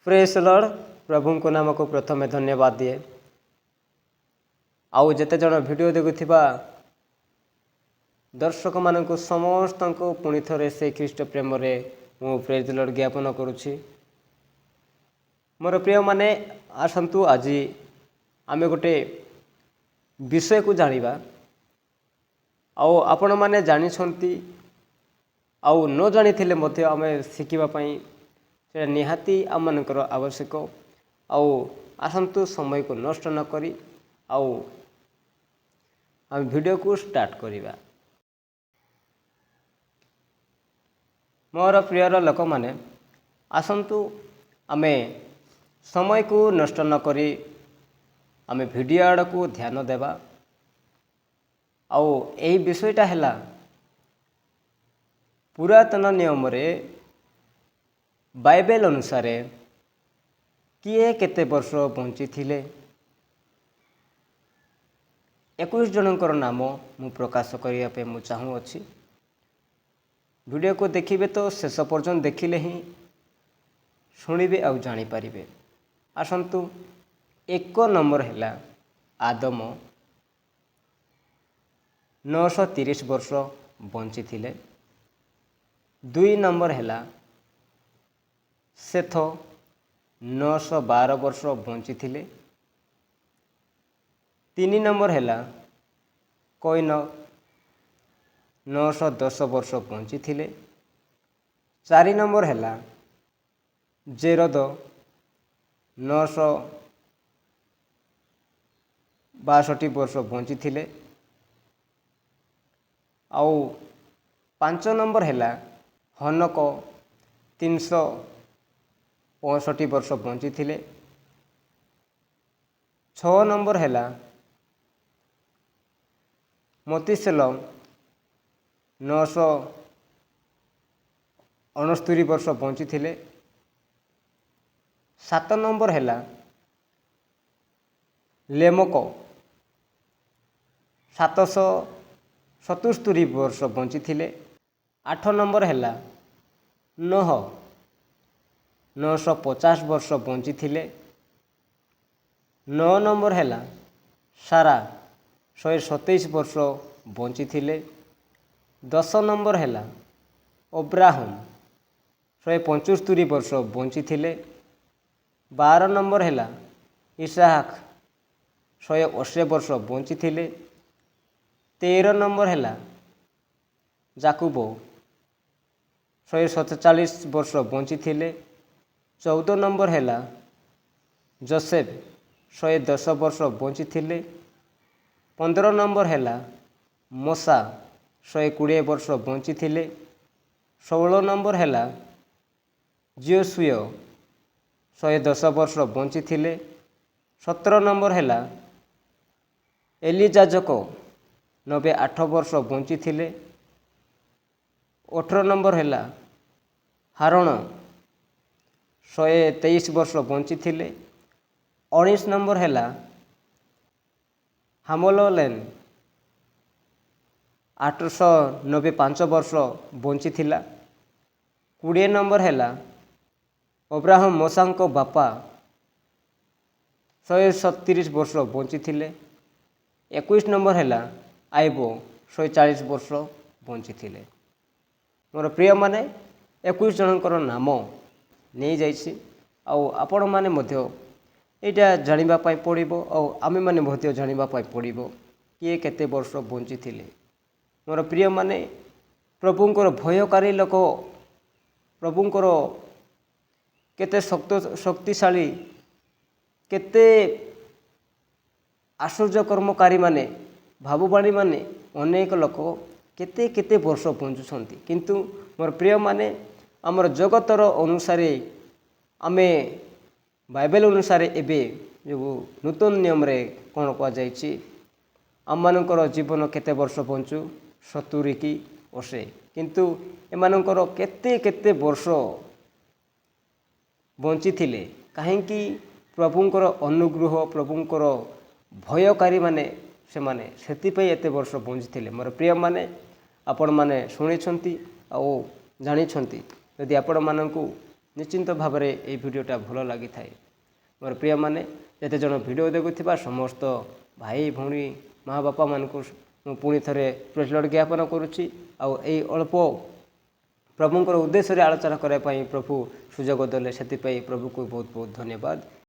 Praise Lord प्रभु को नाम को प्रथम धन्यवाद दिए। आउ जेते जन वीडियो देखुथिबा दर्शक मानक समस्त को पुणी थरे से ख्रीष्ट प्रेम रे मु प्रेज लॉर्ड ज्ञापन करुछि। मोर प्रिय माने आसंतु आज आमे गोटे विषय को जानिबा। आउ आपण माने जानि छंती आउ न जानि थिले मध्य आमे शिखिबा पई से निहाती आम मानकर आवश्यक। आउ आसंतु समय को नष्ट न करी आउ आम वीडियो को स्टार्ट करिबा। मोर प्रियर लोक माने आसंतु आमे समय को नष्ट न करी आमे वीडियो आड़ को ध्यान देवा। आउ एही विषयटा हैला पुरातन नियम रे बाइबल अनुसार किए केते वर्ष बंची थिले। 21 जनकर नाम मु प्रकाश करिया पे मु चाहू अछि। वीडियो को देखिबे तो शेष पर्यंत देखिले ही शुणिबे आउ जानि पारिबे। आसंतु 1 नंबर हैला आदम 930 वर्ष बंची थिले। 2 नंबर हैला सेथ 912 वर्ष बंची थिले। 3 नंबर हैला कईन 910 वर्ष बंची थिले। 4 नंबर हैला जेरद 962 वर्ष बंची थिले। आउ 5 नंबर हैला हनक 365 वर्ष बंची थिले। 6 नंबर हैला मतीसेलम 969 वर्ष बंची थिले। 7 नंबर हैला लेमक 777 वर्ष बंची थिले। 8 नंबर हैला नोह 950 वर्ष बंची थिले। 9 नंबर हैला सारा 127 वर्ष बंची थिले। 10 नंबर हैला अब्राहम 175 वर्ष बंची थिले। 12 नंबर हैला इसहाक 180 वर्ष बंची थिले। 13 नंबर हैला जाकुब 147 वर्ष बंची थिले। 14 नंबर हैला जोसेफ 110 वर्ष बंची थिले। 15 नंबर हैला मूसा 120 वर्ष बंची थिले। 16 नंबर हैला जोशुआ 110 वर्ष बंची थिले। 17 नंबर हैला एलिजाजक 98 वर्ष बंची थिले। 18 नंबर हैला हारण 123 वर्ष बंची थिले। 19 नंबर हैला हामोलेन 895 वर्ष बंची थिला। 20 नंबर हैला अब्राहम मूसा को बापा 137 वर्ष बंची थिले। 21 नंबर हैला आइबो 140 वर्ष बंची थिले। मोर प्रिय माने 21 जनकर नाम नहीं जाइछि। आउ आपण माने मध्य एटा जानिबा पाई पड़िबो आउ आमे माने मध्य जानिबा पाई पड़िबो किए केते वर्ष बंची थिले। मोर प्रिय माने प्रभुंकर भयकारी लोक प्रभुंकर केते शक्तिशाली केते आश्चर्य कर्मकारी माने भावुबाणी माने अनेक लोक केते केते वर्ष बंचुछंती। किंतु मोर प्रिय माने आमर जगतर अनुसार आमे बाइबल अनुसार एबे जो नूतन नियम रे कोन को जाइछि आम मानकर जीवन केते वर्ष बंचु 70 की 80। किंतु एमानकर केते केते वर्ष बंची थिले काहेकि प्रभुंकर अनुग्रह प्रभुंकर भयकारी माने से माने सेति पई एते वर्ष बंची थिले। मोर प्रिय माने आपण माने सुनि छंती आ जानि छंती। यदि आपण मानकु ନିଶ୍ଚିନ୍ତ ଭାବରେ ଏହି ଭିଡ଼ିଓଟା ଭଲ ଲାଗିଥାଏ। ମୋର ପ୍ରିୟମାନେ, ଯେତେ ଜଣ ଭିଡ଼ିଓ ଦେଖୁଥିବା ସମସ୍ତ ଭାଇ ଭଉଣୀ ମା ବାପାମାନଙ୍କୁ ମୁଁ ପୁଣି ଥରେ ପ୍ରେଜ୍ ଲର୍ଡ ଜ୍ଞାପନ କରୁଛି। ଆଉ ଏଇ ଅଳ୍ପ ପ୍ରଭୁଙ୍କର ଉଦ୍ଦେଶ୍ୟରେ ଆଲୋଚନା କରିବା ପାଇଁ ପ୍ରଭୁ ସୁଯୋଗ ଦେଲେ, ସେଥିପାଇଁ ପ୍ରଭୁକୁ ବହୁତ ବହୁତ ଧନ୍ୟବାଦ।